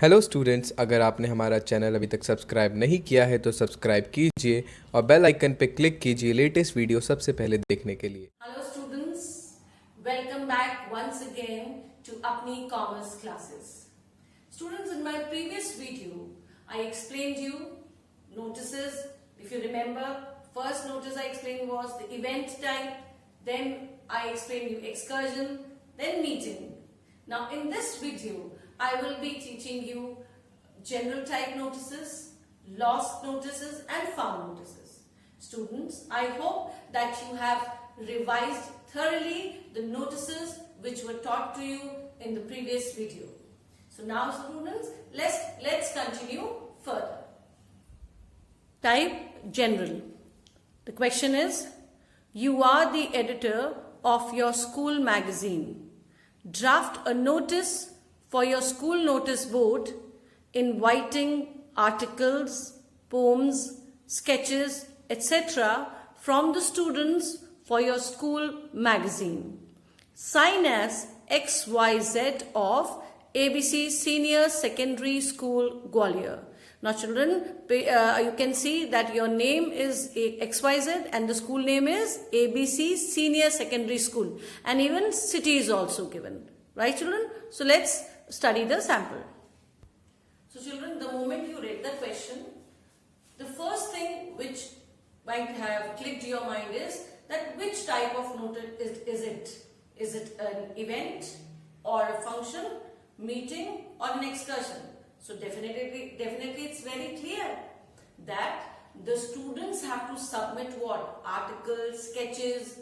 Hello students, अगर आपने हमारा चैनल अभी तक सब्सक्राइब नहीं किया है तो सब्सक्राइब कीजिए और बेल आइकन पे क्लिक कीजिए लेटेस्ट वीडियो सबसे पहले देखने के लिए। Hello students, welcome back once again to Apni Commerce classes. Students, in my previous video, I explained you notices. If you remember, first notice I explained was the event type, then I explained you excursion, then meeting. Now in this video, I will be teaching you general type notices, lost notices and found notices. Students, I hope that you have revised thoroughly the notices which were taught to you in the previous video. So now students, let's continue further. Type general. The question is, you are the editor of your school magazine. Draft a notice for your school notice board inviting articles, poems, sketches, etc. from the students for your school magazine. Sign as XYZ of ABC Senior Secondary School, Gwalior. Now children, you can see that your name is XYZ and the school name is ABC Senior Secondary School, and even city is also given. Right children? So let's study the sample. So children, the moment you read the question, the first thing which might have clicked your mind is that which type of notice is it? Is it an event or a function, meeting or an excursion? So definitely it's very clear that the students have to submit what? Articles, sketches,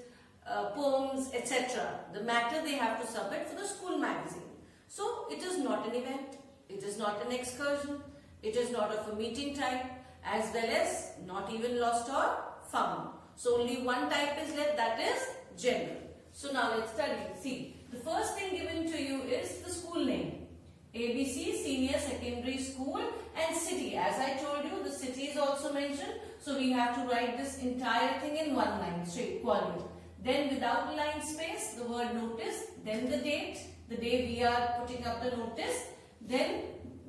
poems, etc. The matter they have to submit for the school magazine. So it is not an event, it is not an excursion, it is not of a meeting type, as well as not even lost or found. So only one type is left, that is general. So now let's study. See, the first thing given to you is the school name. ABC Senior Secondary School and city. As I told you, the city is also mentioned. So we have to write this entire thing in one line, straight, Gwalior. Then without line space, the word notice, then the date, the day we are putting up the notice, then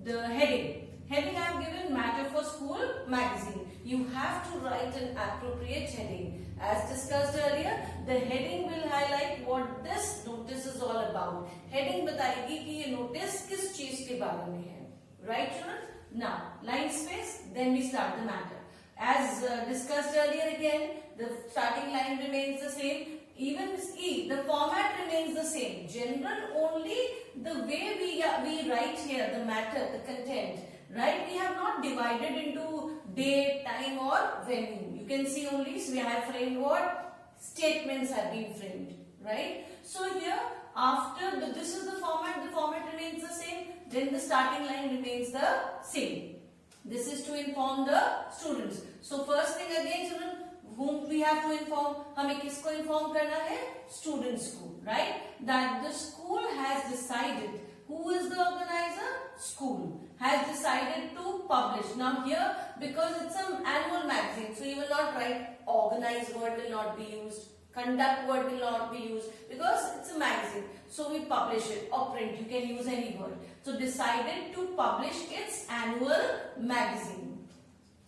the heading. Heading I have given matter for school magazine. You have to write an appropriate heading. As discussed earlier, the heading will highlight what this notice is all about. Heading बताएगी कि ये notice किस चीज के बारे में है. Right children? Now, line space, then we start the matter. As discussed earlier again, the starting line remains the same. Even E, the format remains the same. General only the way we write here, the matter, the content. Right? We have not divided into date, time or venue. You can see only, so we have framed what? Statements have been framed. Right? So here, after this is the format remains the same. Then the starting line remains the same. This is to inform the students. So first thing again children, whom we have to inform? हमें किसको inform करना है? Students को, right? That the school has decided. Who is the organizer? School has decided to publish. Now here, because it's an annual magazine, so you will not write organize word will not be used. Conduct word will not be used because it's a magazine. So we publish it or print. You can use any word. So decided to publish its annual magazine.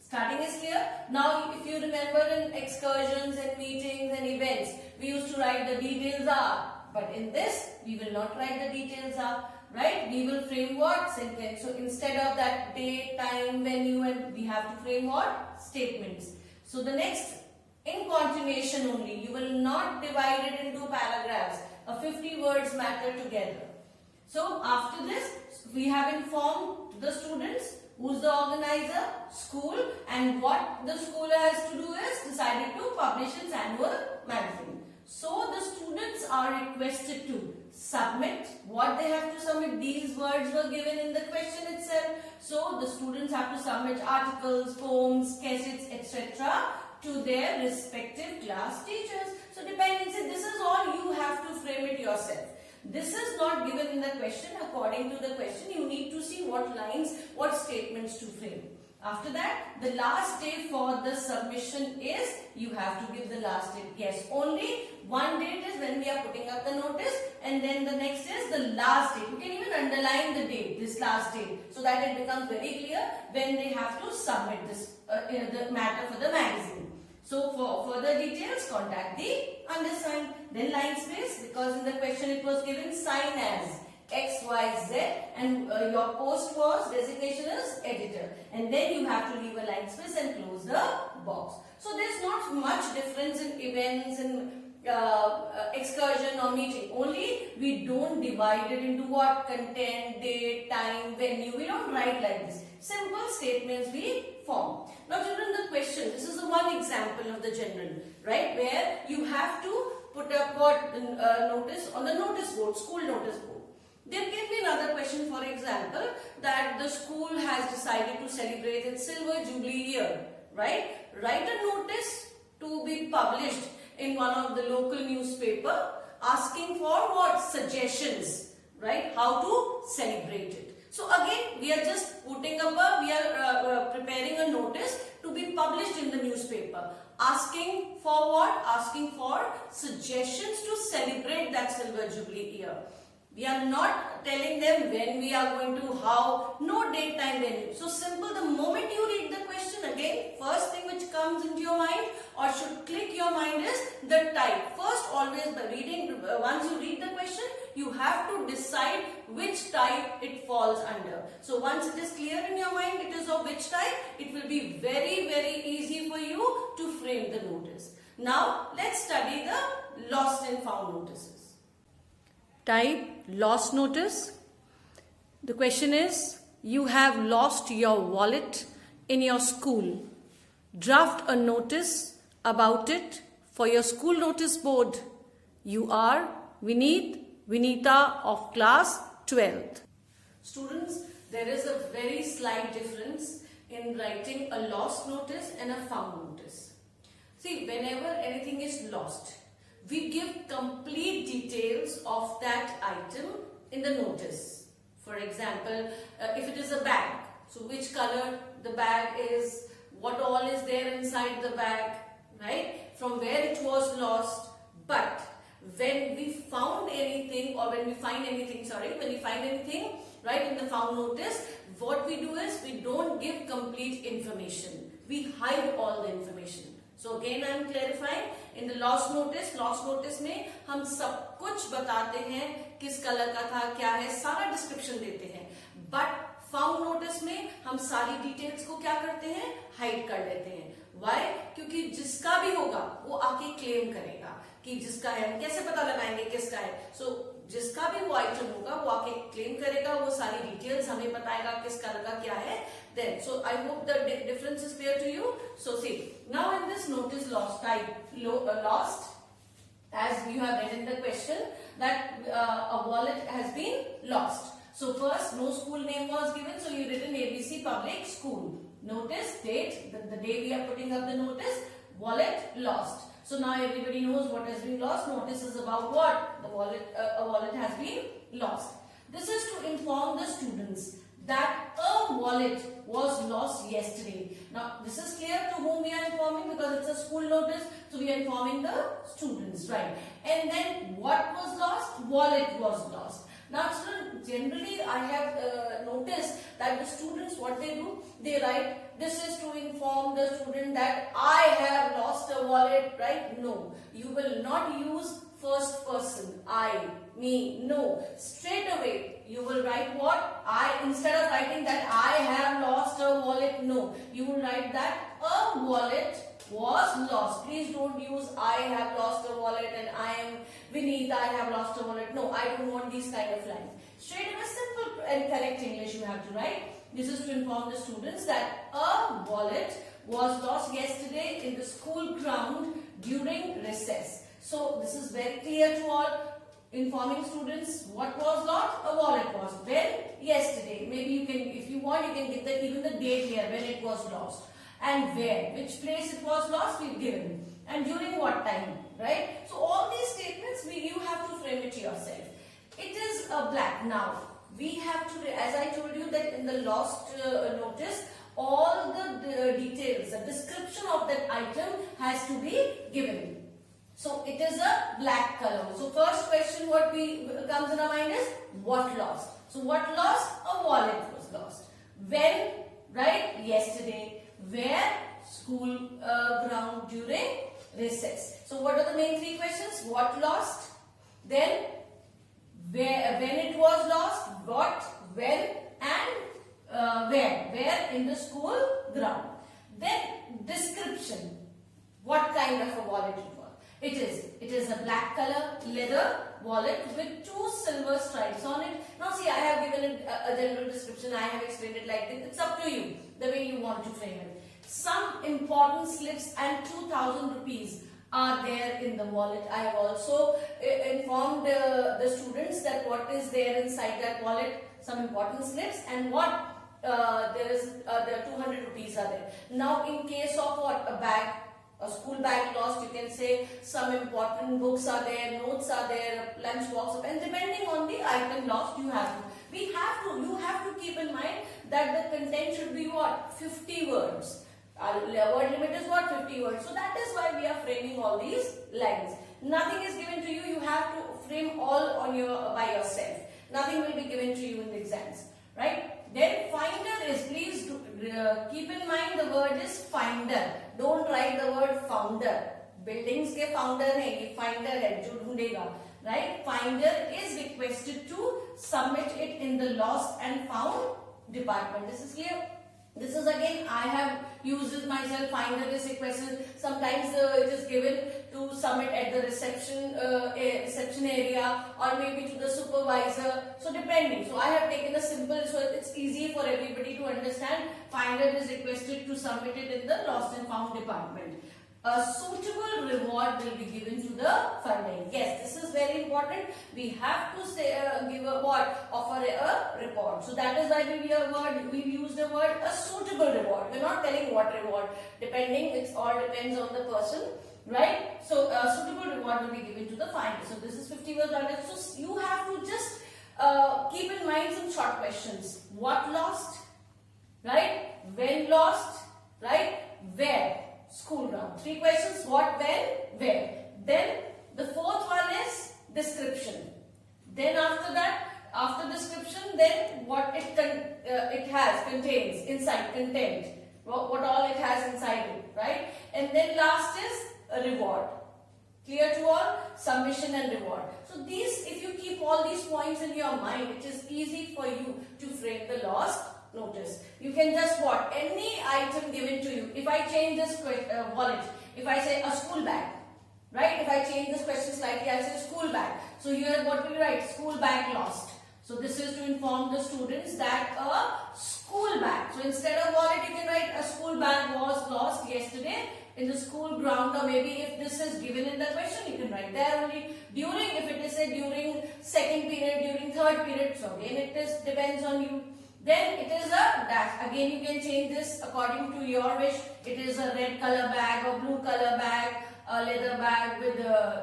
Starting is clear. Now if you remember in excursions and meetings and events, we used to write the details are. But in this, we will not write the details are. Right? We will frame what? Sentence. So instead of that date, time, venue, and we have to frame what? Statements. So the next, in continuation only, you will not divide it into paragraphs. A 50 words matter together. So after this, we have informed the students who's the organizer, school, and what the school has to do is decided to publish its annual magazine. So the students are requested to submit what they have to submit. These words were given in the question itself. So the students have to submit articles, poems, sketches, etc. to their respective class teachers. So dependency, this is all you have to frame it yourself. This is not given in the question. According to the question, you need to see what lines, what statements to frame. After that, the last day for the submission is, you have to give the last date. Yes, only one date is when we are putting up the notice, and then the next is the last date. You can even underline the date, this last date, so that it becomes very clear when they have to submit this the matter for the magazine. So for further details, contact the undersigned. Then line space, because in the question it was given sign as X, Y, Z, and your post was designation as editor, and then you have to leave a line space and close the box. So there's not much difference in events and excursion or meeting. Only we don't divide it into what content, date, time, venue. We don't write like this. Simple statements we form. Now children, the question, this is the one example of the general, right, where you have to put up what notice on the notice board, school notice board. There can be another question, for example, that the school has decided to celebrate its silver jubilee year, right? Write a notice to be published in one of the local newspaper asking for what? Suggestions, right? How to celebrate it. So again, we are just putting up we are preparing a notice to be published in the newspaper. Asking for what? Asking for suggestions to celebrate that silver jubilee year. We are not telling them when we are going to, how, no date, time, venue. So simple, the moment you read the question, again, first thing which comes into your mind or should click your mind is the type. First, always by reading, once you read the question, you have to decide which type it falls under. So once it is clear in your mind, it is of which type, it will be very, very easy for you to frame the notice. Now, let's study the lost and found notices. Type lost notice. The question is, you have lost your wallet in your school. Draft a notice about it for your school notice board. You are Vinita of class 12th. Students, there is a very slight difference in writing a lost notice and a found notice. See, whenever anything is lost, we give complete details of that item in the notice. For example, if it is a bag, so which color the bag is, what all is there inside the bag, right? From where it was lost. But when we found anything, or when we find anything, right, in the found notice, what we do is we don't give complete information. We hide all the information. So again I am clarifying, in the lost notice में हम सब कुछ बताते हैं, किस colour का था, क्या है, सारा डिस्क्रिप्शन देते हैं. बट फाउंड नोटिस में हम सारी डिटेल्स को क्या करते हैं, हाइड कर देते हैं. Why? क्योंकि जिसका भी होगा वो आके क्लेम करेगा कि जिसका है. हम कैसे पता लगाएंगे किसका है? So जिसका भी वो आइटम होगा वो आके क्लेम करेगा, वो सारी डिटेल्स हमें बताएगा किस कलर का क्या है. Then, so I hope the difference is clear to you. So see, now in this notice lost type, lost, as you have read in the question, that a wallet has been lost. So first, no school name was given, so you written ABC Public School. Notice, date, the day we are putting up the notice, wallet lost. So now everybody knows what has been lost. Notice is about what? The wallet, a wallet has been lost. This is to inform the students that a wallet was lost yesterday. Now this is clear to whom we are informing, because it's a school notice, so we are informing the students, right? And then what was lost? Wallet was lost. Now students, generally I have noticed that the students, what they do, they write, this is to inform the student that I have lost a wallet, right? No, you will not use first person, I, me, no. Straight away you will write what? I, instead of writing that I have lost a wallet, no. You will write that a wallet was lost. Please don't use I have lost a wallet and I am Vinita, I have lost a wallet. No, I don't want these kind of lines. Straight away, simple and correct English you have to write. This is to inform the students that a wallet was lost yesterday in the school ground during recess. So this is very clear to all. Informing students what was lost, a wallet was. When? Yesterday. Maybe you can, if you want, you can get even the date here when it was lost. And where, which place it was lost, we've given. And during what time, right? So all these statements, you have to frame it yourself. It is a black. Now, we have to, as I told you that in the lost notice, all the details, the description of that item has to be given. So it is a black color. So first question what we comes in our mind is what lost? So what lost? A wallet was lost. When? Right? Yesterday. Where? School ground during recess. So what are the main three questions? What lost? Then where, when it was lost, what, when, and where. Where? In the school ground. Then description. What kind of a wallet it was? It is a black color leather wallet with two silver stripes on it. Now see, I have given it a general description. I have explained it like this. It's up to you, the way you want to frame it. Some important slips and 2,000 rupees are there in the wallet. I have also informed the students that what is there inside that wallet, some important slips, and what the 200 rupees are there. Now in case of what, a bag, a school bag lost, you can say some important books are there, notes are there, lunch box, and depending on the item lost, you have to keep in mind that the content should be what, 50 words. Our word limit is what, 50 words. So that is why we are framing all these lines. Nothing is given to you. You have to frame all on by yourself. Nothing will be given to you in the exams, right? Then finder is, please keep in mind the word is finder. Don't write the word founder. Buildings के founder है, ये finder है, जो ढूंढेगा, right? Finder is requested to submit it in the lost and found department. This is clear. This is again, I have used it myself. Finder is requested. Sometimes it is given to submit at the reception area, or maybe to the supervisor. So depending. So I have taken a simple, so it's easy for everybody to understand. Finder is requested to submit it in the lost and found department. A suitable reward will be given to the funder. Yes, this is very important. We have to say give a word, offer a report. So that is why we use the word a suitable reward. We're not telling what reward. Depending, it all depends on the person, right? So a suitable reward will be given to the finder. So this is 50 words. So you have to just keep in mind some short questions. What lost? Right? When lost? Right? Where? School ground. 3 questions. What, when, where. Then the fourth one is description. Then after that, after description, then what it contains inside, content. What all it has inside it, right? And then last is a reward. Clear to all? Submission and reward. So these, if you keep all these points in your mind, it is easy for you to frame the lost notice. You can just what? Any item given to you. If I change this wallet, if I say a school bag, right? If I change this question slightly, I say school bag. So here what will you write? School bag lost. So this is to inform the students that a school bag. So instead of wallet, you can write a school bag was lost yesterday in the school ground, or maybe if this is given in the question, you can write there only. During, if it is said during second period, during third period, so again it is depends on you. Then it is a dash. Again, you can change this according to your wish. It is a red color bag or blue color bag, a leather bag with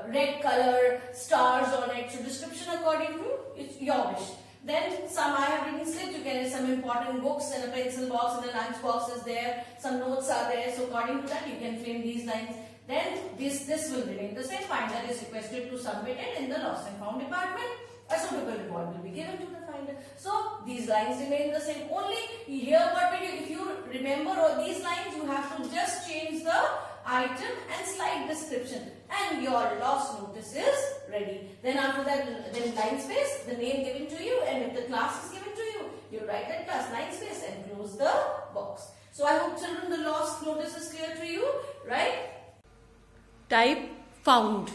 red color stars on it. So description according to it's your wish. Then some I have written slips. You can have some important books and a pencil box and a lunch box is there. Some notes are there. So according to that, you can frame these lines. Then this will remain the same. Finder is requested to submit it in the lost and found department. A suitable reward will be given to the finder. So these lines remain the same. Only here what we do, if you remember all these lines, you have to just change the item and slide description, and your lost notice is ready. Then after that, then line space, the name given to you, and if the class is given to you, you write that class, line space, and close the box. So I hope children, the lost notice is clear to you, right? Type found.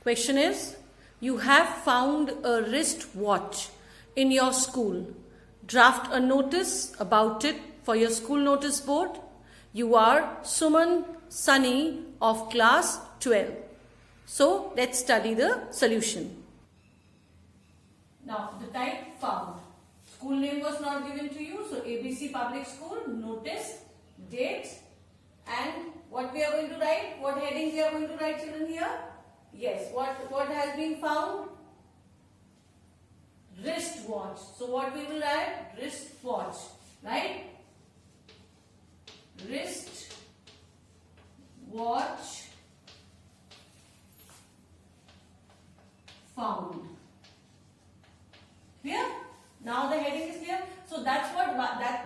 Question is, you have found a wristwatch in your school. Draft a notice about it for your school notice board. You are Suman Sunny of class 12. So let's study the solution. Now the type found. School name was not given to you. So ABC Public School, notice, date, and what we are going to write, what headings we are going to write children here? Yes, what has been found? Wristwatch. So what we will write? Wristwatch, right? Wristwatch found. Clear? Now the heading is clear. So that's what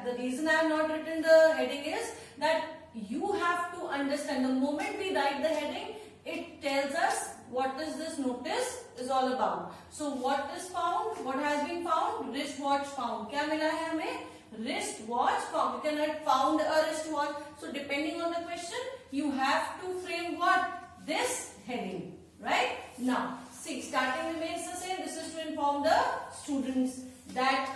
the reason I have not written the heading is that you have to understand the moment we write the heading, it tells us what is this notice is all about. So what is found? What has been found? Wristwatch found. क्या मिला है हमें? Wristwatch found. You cannot found a wristwatch. So depending on the question, you have to frame what? This heading, right? Now, see, starting remains the same. This is to inform the students that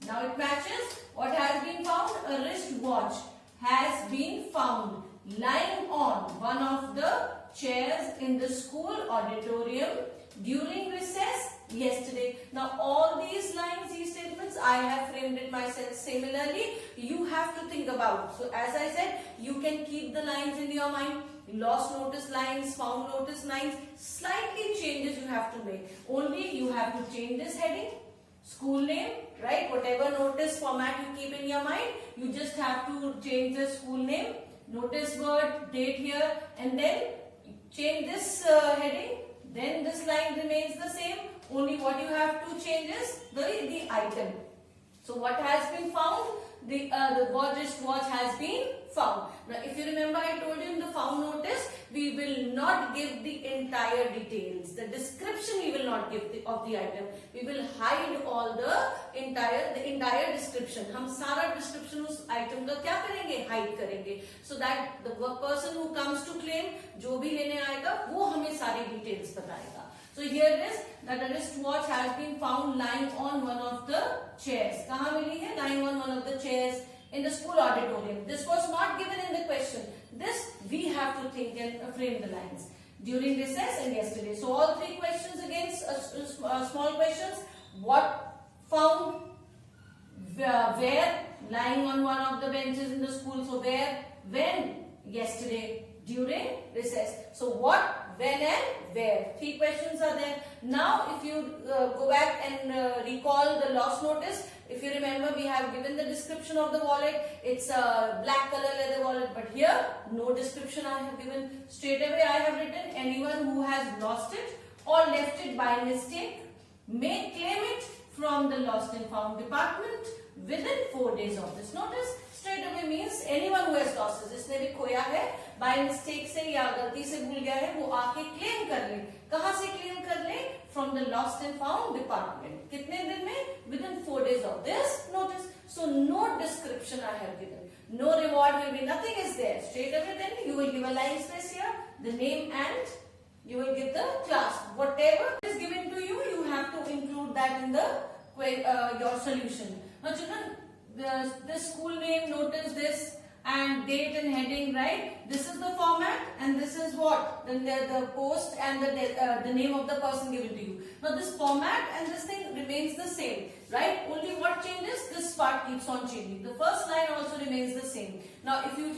now it matches. What has been found? A wristwatch has been found lying on one of the chairs in the school auditorium during recess yesterday. Now all these lines, these statements, I have framed it myself. Similarly, you have to think about. So as I said, you can keep the lines in your mind. Lost notice lines, found notice lines, slightly changes you have to make. Only you have to change this heading, school name, right? Whatever notice format you keep in your mind, you just have to change the school name, notice word, date here, and then change this heading. Then this line remains the same. Only what you have to change is the item. So what has been found? The wristwatch has been found. Now if you remember, I told you in the found notice, we will not give the entire details. The description we will not give of the item. We will hide all the entire description. हम सारा description उस item का क्या करेंगे? Hide करेंगे. So that the person who comes to claim, जो भी लेने आएगा, वो हमें सारी details बताएगा. So here it is that a wristwatch has been found lying on one of the chairs. कहाँ मिली है? Lying on one of the chairs in the school auditorium. This was not given in the question. This we have to think and frame the lines. During recess and yesterday. So all three questions against small questions. What found? Where? Lying on one of the benches in the school. So where? When? Yesterday. During recess. So what? When and where. Three questions are there. Now if you go back and recall the lost notice, if you remember, we have given the description of the wallet. It's a black color leather wallet, but here no description I have given. Straight away I have written, anyone who has lost it or left it by mistake may claim it from the lost and found department within 4 days of this notice. Straight away means anyone who has lost it, जिसने भी खोया है by mistake से या गलती से भूल गया है, वो आके claim कर ले. कहाँ से claim कर ले? From the lost and found department. कितने दिन में? Within 4 days of this notice. So no description I have given. No reward will be, nothing is there. Straight away then you will give a line space here, the name, and you will give the class. Whatever is given to you, you have to include that in the your solution. Now children, the school name, notice this, and date and heading, right? This is the format, and this is what? Then the post and the name of the person given to you. Now this format and this thing remains the same, right? Only what changes? This part keeps on changing. The first line also remains the same. Now if you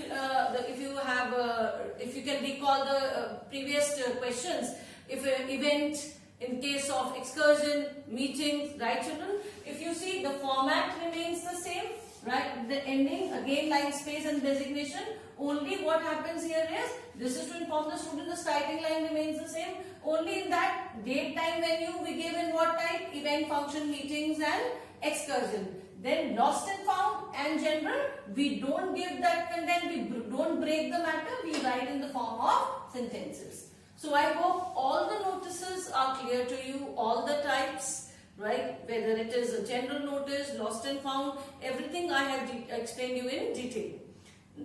can recall the previous questions, if an event, in case of excursion, meetings, right children? If you see, the format remains the same, right? The ending, again line space and designation. Only what happens here is, this is to inform the student, the starting line remains the same. Only in that, date, time, venue, we give in what type? Event, function, meetings and excursion. Then lost and found and general, we don't give that content, we don't break the matter, we write in the form of sentences. So I hope all the notices are clear to you, all the types, right? Whether it is a general notice, lost and found, everything I have explained you in detail.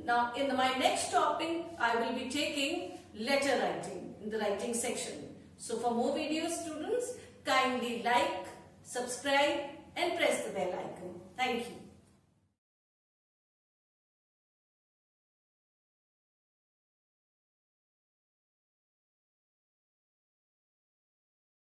Now in my next topic, I will be taking letter writing in the writing section. So for more videos, students, kindly like, subscribe and press the bell icon. Thank you.